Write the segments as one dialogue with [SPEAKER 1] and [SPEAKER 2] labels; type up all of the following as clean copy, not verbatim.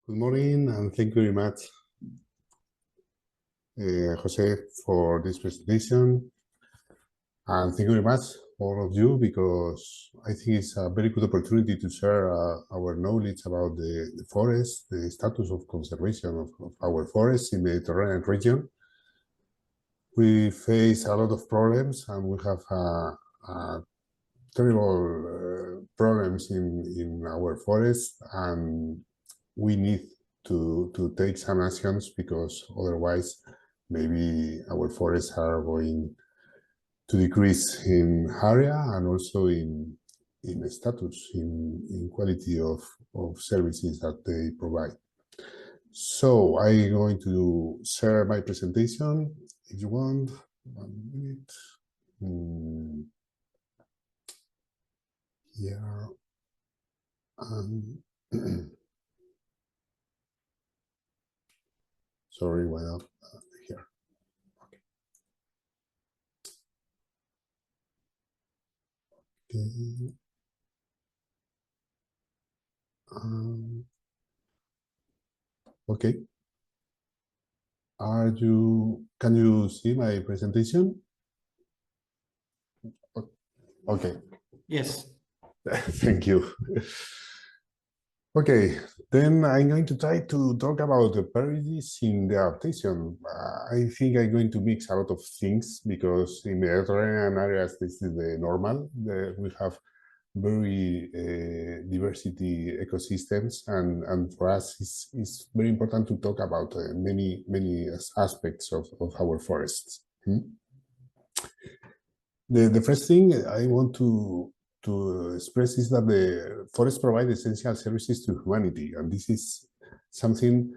[SPEAKER 1] Good morning, and thank you very much, Jose, for this presentation. And thank you very much, all of you, because I think it's a very good opportunity to share our knowledge about the forest, the status of conservation of our forests in the Mediterranean region. We face a lot of problems, and we have terrible problems in our forests, and we need to take some actions, because otherwise maybe our forests are going to decrease in area and also in status, in quality of services that they provide. So I'm going to share my presentation. If you want, 1 minute. Yeah. Sorry, why not here? Okay. Okay. Can you see my presentation? Okay.
[SPEAKER 2] Yes.
[SPEAKER 1] Thank you. Okay, then I'm going to try to talk about the priorities in the adaptation. I think I'm going to mix a lot of things, because in the Mediterranean areas, this is the normal. We have very diversity ecosystems, and for us, it's very important to talk about many aspects of our forests. The first thing I want to express is that the forests provide essential services to humanity, and this is something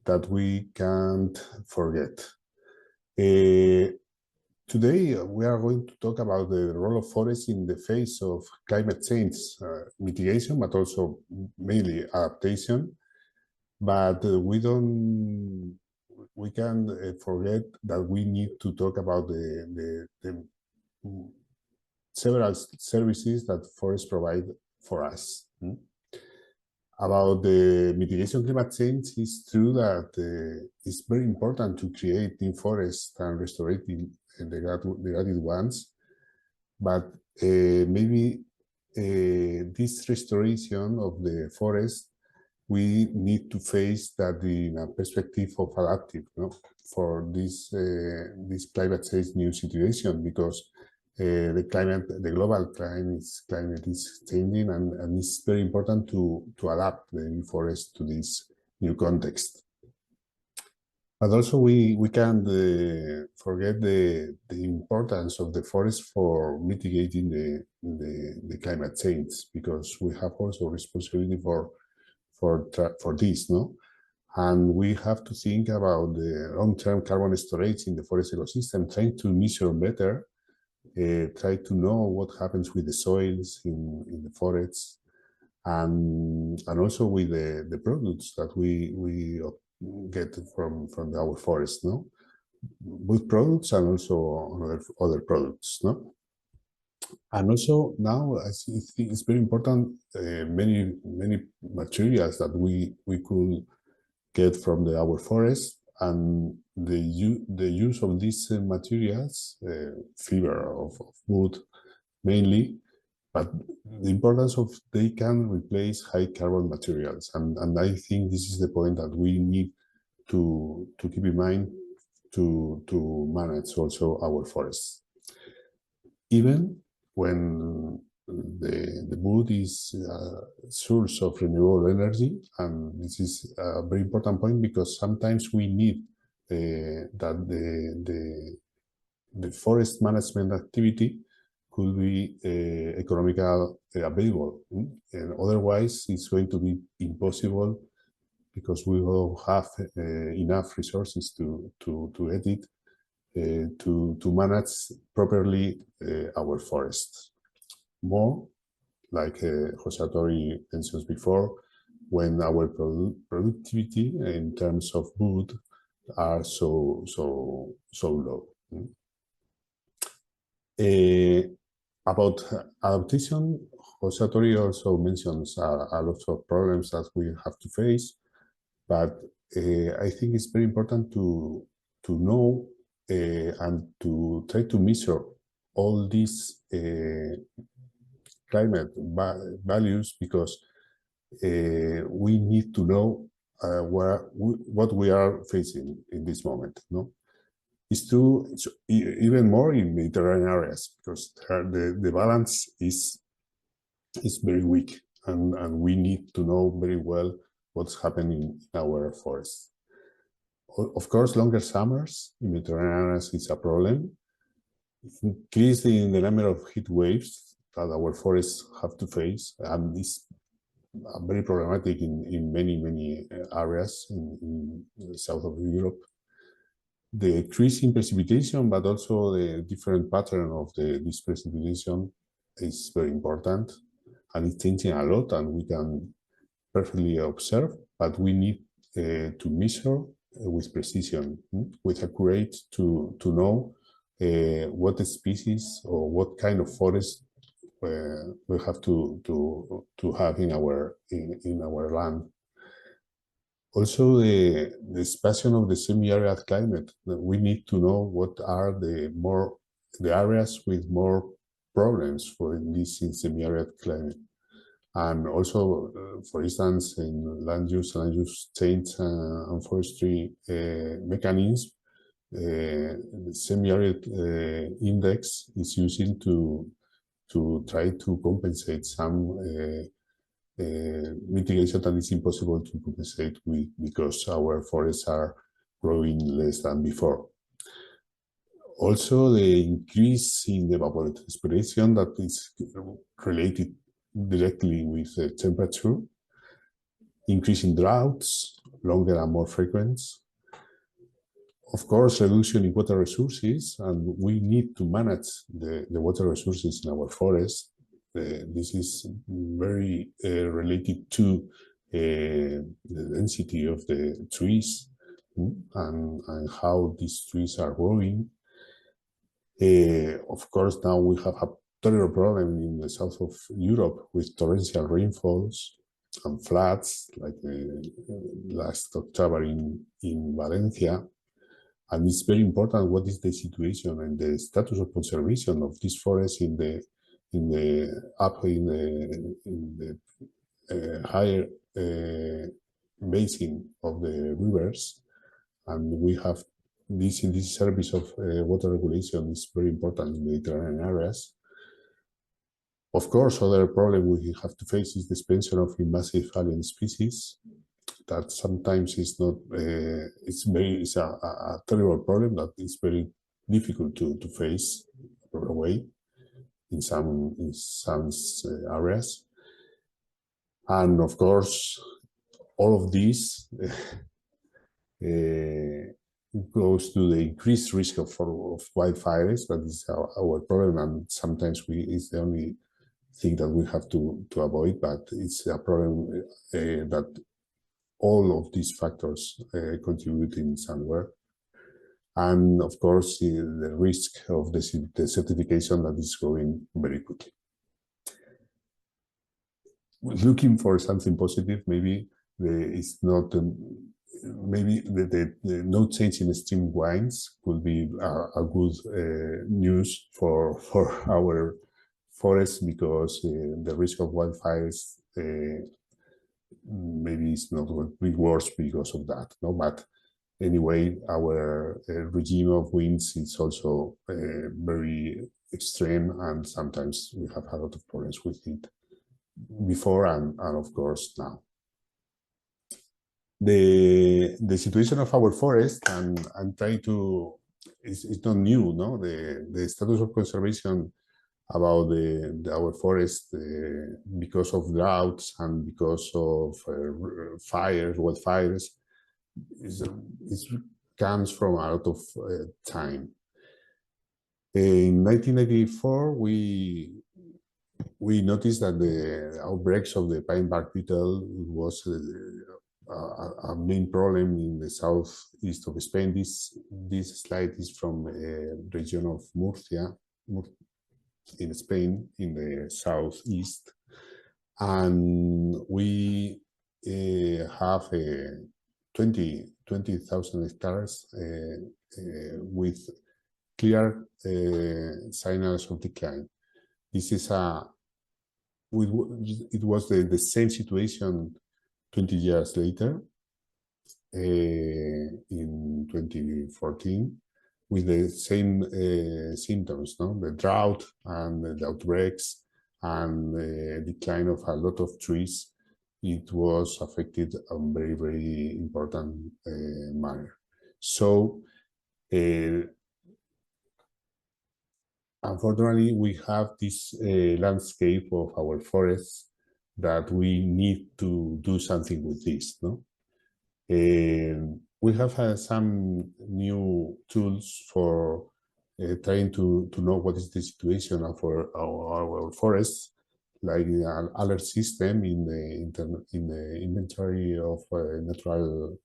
[SPEAKER 1] that we can't forget. Today, we are going to talk about the role of forests in the face of climate change mitigation, but also mainly adaptation. But we can't forget that we need to talk about the several services that forests provide for us. About the mitigation of climate change, it's true that it's very important to create new forests and restore the degraded ones, but maybe this restoration of the forest, we need to face that in a perspective of adaptive, for this climate change new situation, because the global climate is changing, and it's very important to adapt the new forest to this new context. But also we can't forget the importance of the forest for mitigating the climate change, because we have also responsibility for this, no? And we have to think about the long-term carbon storage in the forest ecosystem, trying to measure better, try to know what happens with the soils in the forests, and also with the products that we get from our forests, no? Wood products and also other products, no? And also now, I think it's very important, many materials that we could get from our forests, and the use of these materials, fiber of wood mainly, but the importance of they can replace high carbon materials, and I think this is the point that we need to keep in mind to manage also our forests. Even when the wood is a source of renewable energy, and this is a very important point, because sometimes we need that the forest management activity could be economical available, and otherwise it's going to be impossible, because we will have enough resources to edit, to manage properly our forests. More, like Jose already mentioned before, when our productivity in terms of wood are so low. About adaptation, Jose also mentions a lot of problems that we have to face. But I think it's very important to know and to try to measure all these climate values, because we need to know what we are facing in this moment. No, it's true. It's even more in Mediterranean areas, because the balance is very weak, and we need to know very well what's happening in our forests. Of course, longer summers in Mediterranean areas is a problem. Increase in the number of heat waves that our forests have to face, and is very problematic in many areas in the south of Europe. The decrease in precipitation, but also the different pattern of this precipitation is very important, and it's changing a lot, and we can perfectly observe, but we need to measure with precision, with accurate, to know what species or what kind of forest we have to have in our land. Also, the expansion of the semi-arid climate. We need to know what are the areas with more problems for this semi-arid climate. And also, for instance, in land use change and forestry mechanisms, the semi-arid index is using to try to compensate some mitigation that is impossible to compensate with, because our forests are growing less than before. Also, the increase in the evapotranspiration that is related directly with the temperature, increase in droughts, longer and more frequent. Of course, reduction in water resources, and we need to manage the water resources in our forests. This is very related to the density of the trees and how these trees are growing. Of course, now we have a terrible problem in the south of Europe with torrential rainfalls and floods, like last October in Valencia. And it's very important what is the situation and the status of conservation of these forests in the higher basin of the rivers. And we have this in this service of water regulation is very important in Mediterranean areas. Of course, other problem we have to face is the expansion of invasive alien species. That sometimes is not. It's a terrible problem that is very difficult to face away in some areas. And of course, all of this goes to the increased risk of wildfires. That is our problem, and sometimes it's the only thing that we have to avoid. But it's a problem that all of these factors contribute in somewhere. And of course, the risk of the desertification that is growing very quickly. Looking for something positive, maybe it's not. Maybe the no change in stream winds could be a good news for our forests, because the risk of wildfires maybe it's not going to be worse because of that. No, but anyway, our regime of winds is also very extreme, and sometimes we have a lot of problems with it before and of course now. The situation of our forest, and I'm trying to, it's not new, no? The status of conservation about our forest because of droughts and because of wildfires, comes from a lot of time. In 1994, we noticed that the outbreaks of the pine bark beetle was a main problem in the southeast of Spain. This slide is from the region of Murcia in Spain, in the southeast, and we have 20,000 hectares with clear signals of decline. This is it was the same situation 20 years later, in 2014, with the same symptoms, no? The drought and the outbreaks and the decline of a lot of trees. It was affected on very, very important manner. So, unfortunately, we have this landscape of our forests that we need to do something with this, no? We have some new tools for trying to know what is the situation of our forests, like an alert system in the inventory of natural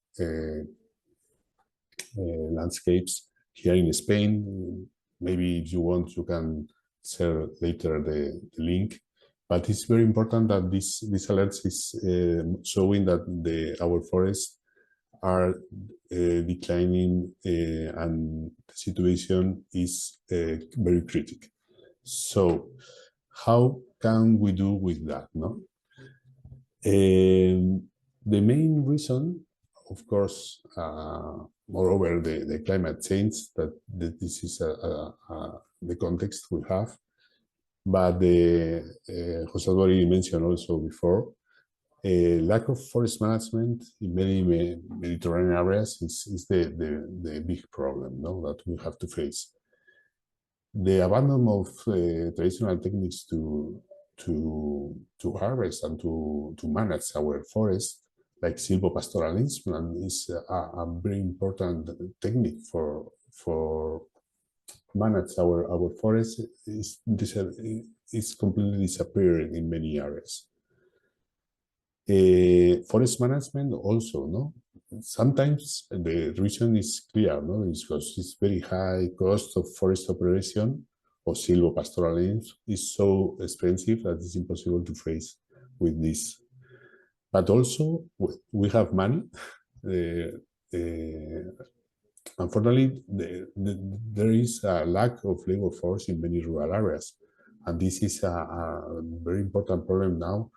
[SPEAKER 1] landscapes here in Spain. Maybe if you want, you can share later the link. But it's very important that this alerts is showing that our forests are declining and the situation is very critical. So how can we do with that? No? The main reason, of course, moreover the climate change, that this is the context we have, but José already mentioned also before, lack of forest management in many Mediterranean areas is the big problem, no, that we have to face. The abandonment of traditional techniques to harvest and to manage our forests, like silvopastoralism, is a very important technique for manage our forests. Is completely disappearing in many areas. Forest management also, no? Sometimes the reason is clear, no? It's because it's very high cost of forest operation, or silvopastoralism is so expensive that it's impossible to face with this. But also we have money. Unfortunately, there is a lack of labor force in many rural areas, and this is a very important problem now,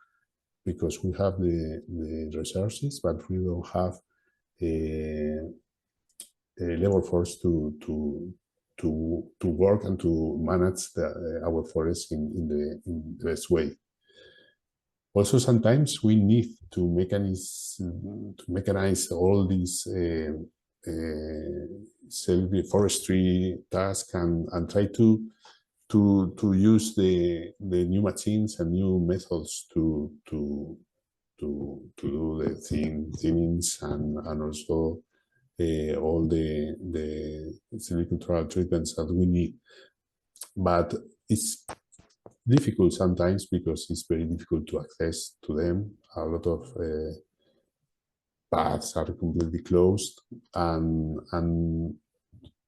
[SPEAKER 1] because we have the resources, but we don't have a labor force to work and to manage our forests in the best way. Also, sometimes we need to mechanize all these forestry tasks and try to use the new machines and new methods to do the thinnings and also all the silvicultural treatments that we need. But it's difficult sometimes because it's very difficult to access to them. A lot of paths are completely closed, and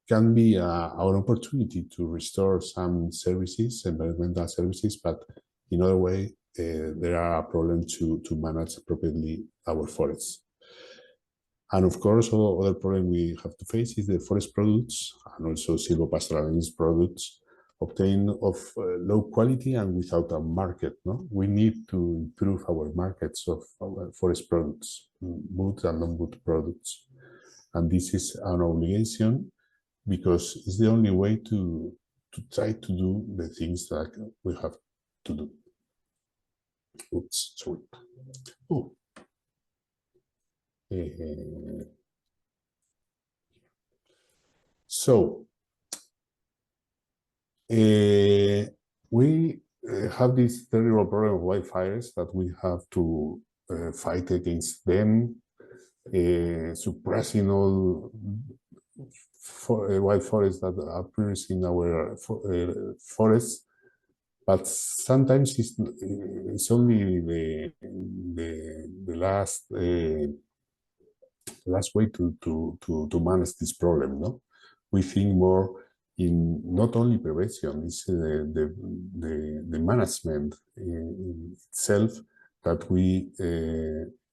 [SPEAKER 1] can be our opportunity to restore some services, environmental services, but in other way, there are a problem to manage appropriately our forests. And of course, other problem we have to face is the forest products and also silvopastoralism products obtained of low quality and without a market. No, we need to improve our markets of our forest products, wood and non-wood products, and this is an obligation, because it's the only way to try to do the things that we have to do. Oops, sorry. Oh. So, we have this terrible problem of wildfires that we have to fight against them, suppressing all wild forests that appears in our forests, but sometimes it's only the last way to manage this problem. No, we think more in not only prevention, it's the management in itself that we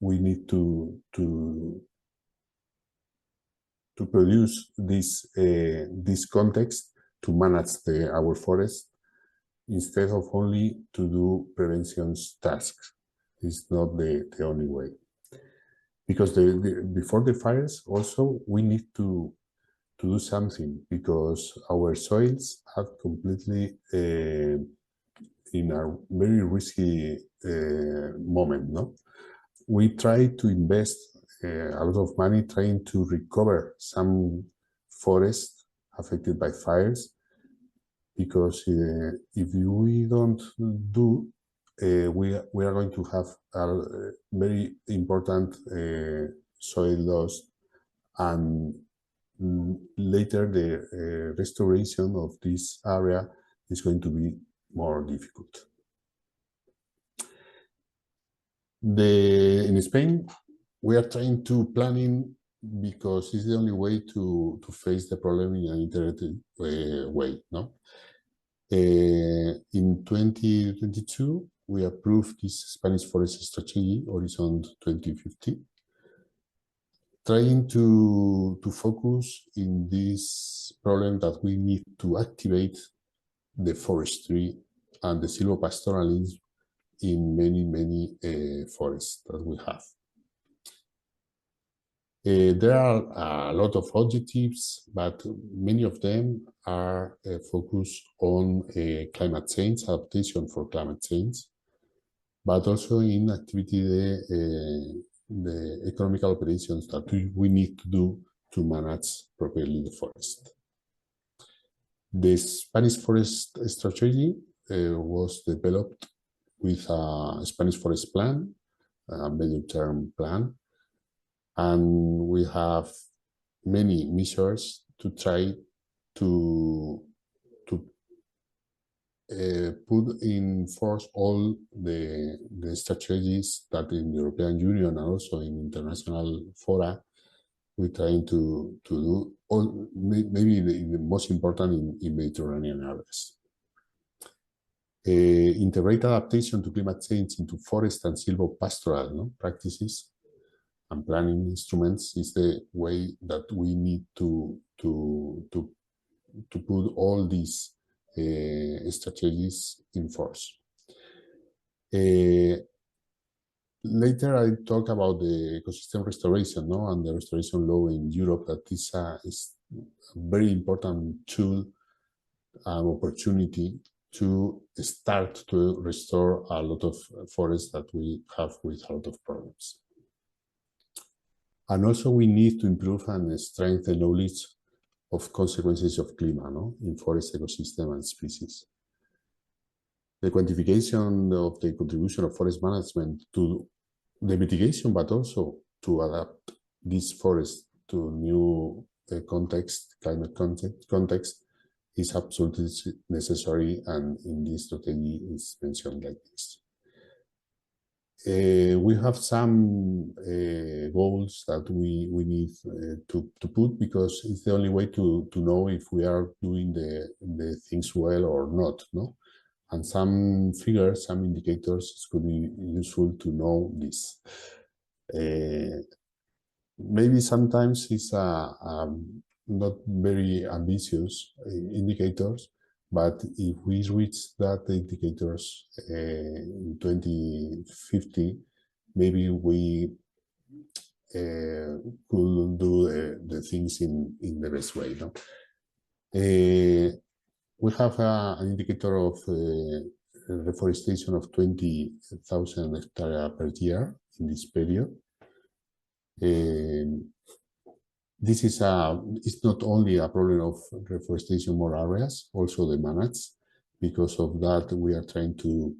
[SPEAKER 1] need to produce this context to manage our forest instead of only to do prevention tasks. It's not the only way. Because before the fires, also we need to do something, because our soils are completely in a very risky moment. No, we try to invest a lot of money trying to recover some forests affected by fires, because if we don't do, we are going to have a very important soil loss, and later the restoration of this area is going to be more difficult. In Spain, we are trying to planning, because it's the only way to face the problem in an integrated way. No, in 2022, we approved this Spanish forest strategy, Horizon 2050, trying to focus in this problem that we need to activate the forestry and the silvopastoralism in many forests that we have. There are a lot of objectives, but many of them are focused on climate change, adaptation for climate change, but also in activity the economical operations that we need to do to manage properly the forest. The Spanish forest strategy was developed with a Spanish forest plan, a medium-term plan, and we have many measures to try to put in force all the strategies that in the European Union and also in international fora we're trying to do, all, maybe the most important in Mediterranean areas. Integrate adaptation to climate change into forest and silvopastoral practices and planning instruments is the way that we need to put all these strategies in force. Later, I talk about the ecosystem restoration, and the restoration law in Europe. That is a very important tool and opportunity to start to restore a lot of forests that we have with a lot of problems. And also, we need to improve and strengthen knowledge of consequences of climate in forest ecosystem and species. The quantification of the contribution of forest management to the mitigation, but also to adapt this forest to new climate context, is absolutely necessary, and in this strategy is mentioned like this. We have some goals that we need to put, because it's the only way to know if we are doing the things well or not, And some figures, some indicators could be useful to know this. Maybe sometimes it's not very ambitious indicators, but if we reach that indicators in 2050, maybe we could do the things in the best way. We have an indicator of reforestation of 20,000 hectares per year in this period. This is it's not only a problem of reforestation more areas, also the manage. Because of that, we are trying to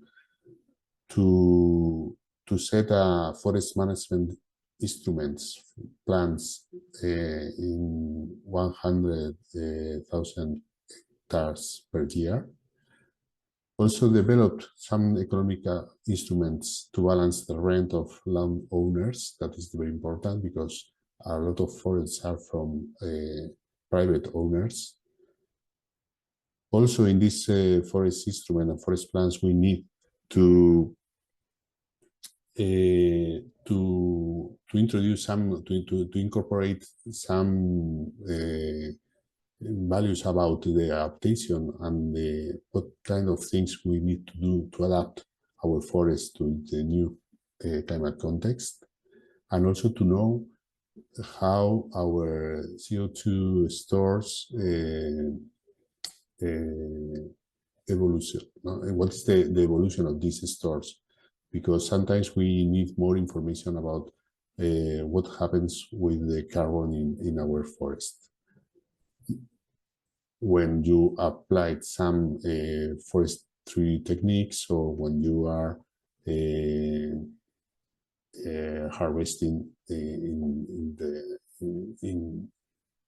[SPEAKER 1] set a forest management instruments, plans in 100,000 hectares per year. Also developed some economic instruments to balance the rent of landowners. That is very important, because a lot of forests are from private owners. Also in this forest instrument and forest plans, we need to introduce some to incorporate some values about the adaptation and what kind of things we need to do to adapt our forests to the new climate context, and also to know how our CO2 stores evolution, and what is the evolution of these stores, because sometimes we need more information about what happens with the carbon in our forest. When you applied some forestry techniques, or when you are harvesting in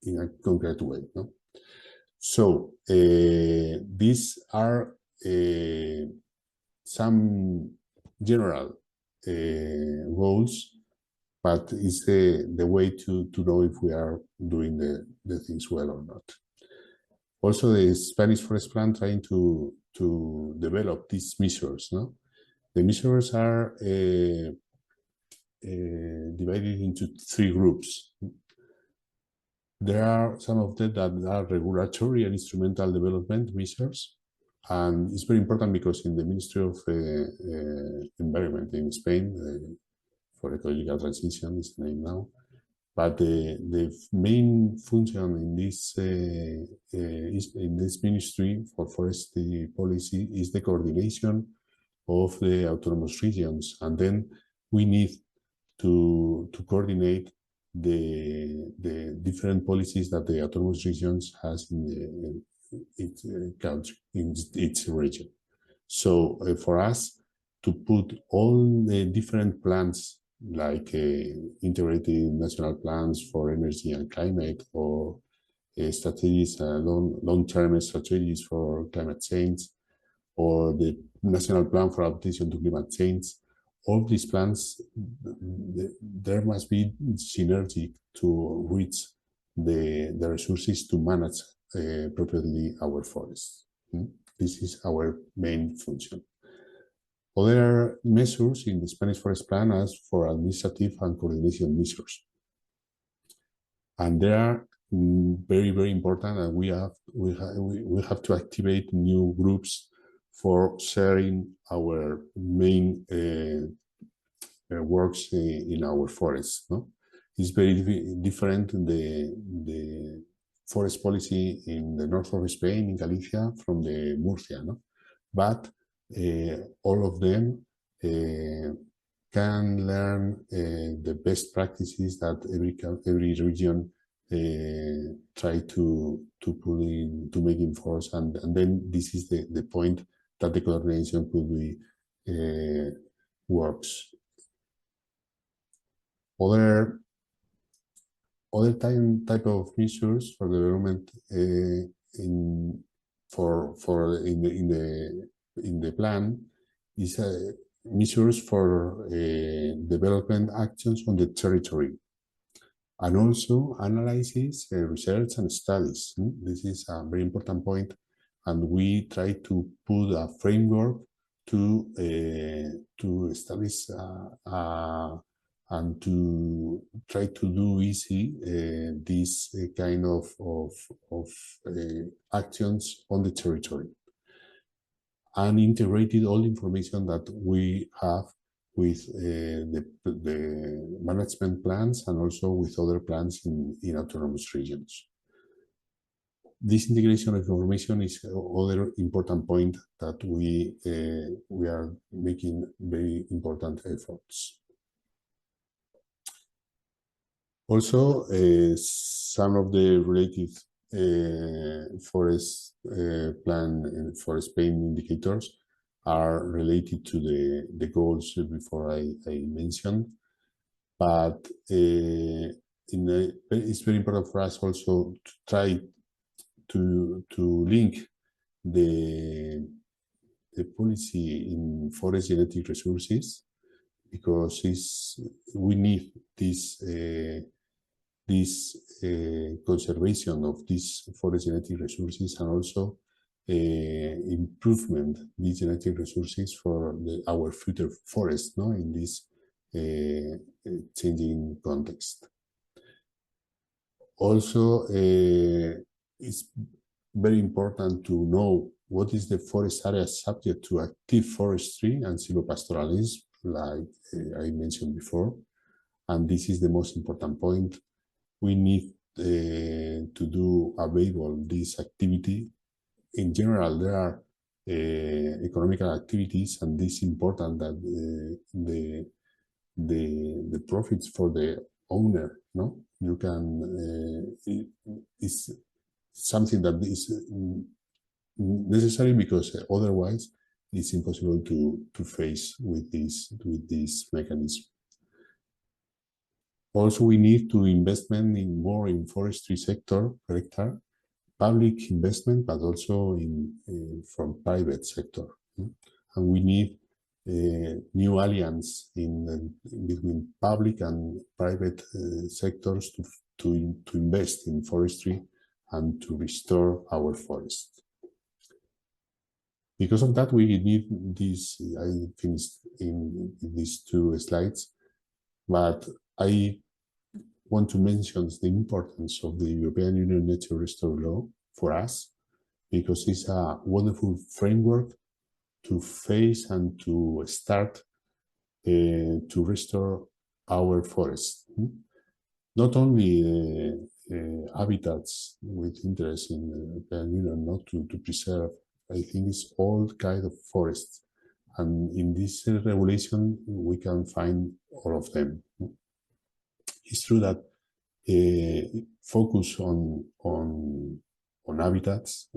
[SPEAKER 1] a concrete way, no? So these are some general goals, but it's the way to know if we are doing the things well or not. Also, the Spanish Forest Plan trying to develop these measures. No, the measures are divided into 3 groups. There are some of them that are regulatory and instrumental development measures, and it's very important because in the Ministry of Environment in Spain, for Ecological Transition is the name now, but the main function in this ministry for forestry policy is the coordination of the autonomous regions, and then we need to coordinate the different policies that the autonomous regions has in its country, in its region. So for us to put all the different plans, like integrated national plans for energy and climate, or strategies, long-term strategies for climate change, or the national plan for adaptation to climate change, all these plans, there must be synergy to reach the resources to manage properly our forests. This is our main function. Other measures in the Spanish Forest Plan are for administrative and coordination measures, and they are very, very important. And we have to activate new groups for sharing our main works in our forests. No, it's very different the forest policy in the north of Spain, in Galicia, from the Murcia. No, but all of them can learn the best practices that every region try to put in, to make in force, and then this is the point that the coordination could be works. Other type of measures for development in the plan is measures for development actions on the territory, and also analysis, research, and studies. This is a very important point, and we try to put a framework to establish and to try to do easy this kind of actions on the territory, and integrated all information that we have with the management plans, and also with other plans in autonomous regions. This integration of information is another important point that we are making very important efforts. Also, some of the related forest plan for Spain indicators are related to the goals before I mentioned, but it's very important for us also to try to link the policy in forest genetic resources, because we need this conservation of these forest genetic resources, and also improvement these genetic resources for our future forests, no, in this changing context. Also, it's very important to know what is the forest area subject to active forestry and silvopastoralism, like I mentioned before. And this is the most important point. We need to do available this activity. In general, there are economical activities, and this is important that the profits for the owner, no, you can it's something that is necessary, because otherwise it's impossible to face with this mechanism. Also, we need to investment in more in forestry sector per hectare, public investment, but also from private sector. And we need new alliance between public and private sectors to invest in forestry and to restore our forest. Because of that, we need this. I finished in these 2 slides, but I want to mention the importance of the European Union Nature Restore Law for us, because it's a wonderful framework to face and to start to restore our forests. Not only habitats with interest in the European Union, not to preserve, I think it's all kind of forests. And in this regulation, we can find all of them. It's true that focus on habitats,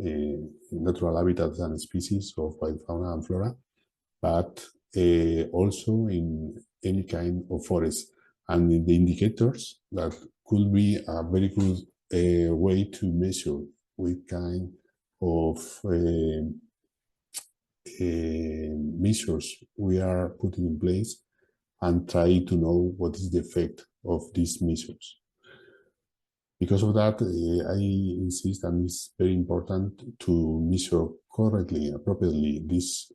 [SPEAKER 1] natural habitats and species of wild fauna and flora, but also in any kind of forest. And in the indicators, that could be a very good way to measure what kind of measures we are putting in place, and try to know what is the effect of these measures. Because of that, I insist, and it's very important to measure correctly, appropriately, these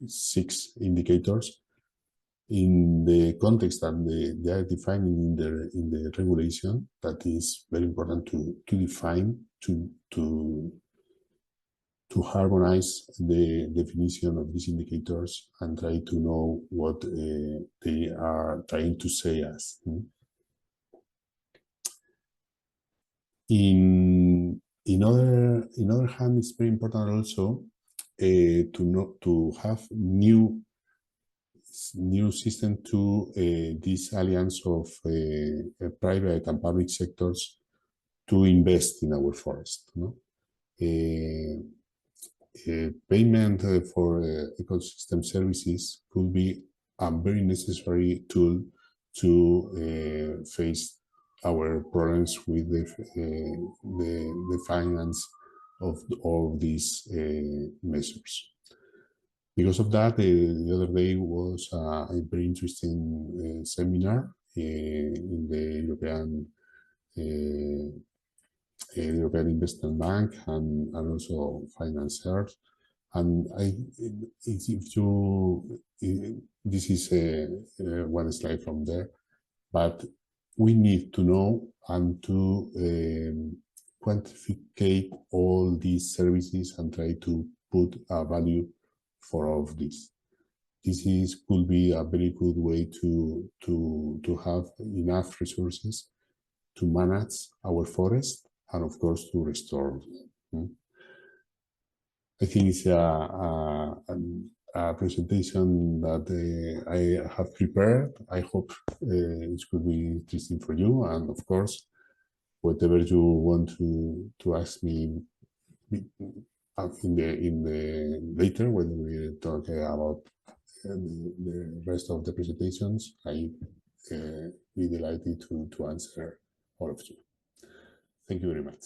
[SPEAKER 1] 6 indicators in the context that they are defining in the regulation. That is very important to define, to harmonize the definition of these indicators, and try to know what they are trying to say us. In other hand, it's very important also to have new system to this alliance of private and public sectors to invest in our forest. Payment for ecosystem services could be a very necessary tool to face our problems with the finance of all these measures. Because of that, the other day was a very interesting seminar in the European Investment Bank and also financiers. And this is one slide from there, but we need to know and to quantificate all these services and try to put a value for all of this. This could be a very good way to have enough resources to manage our forest and, of course, to restore them. I think it's a presentation that I have prepared. I hope it could be interesting for you, and of course, whatever you want to ask me in the later when we talk about the rest of the presentations, I be delighted to answer all of you. Thank you very much.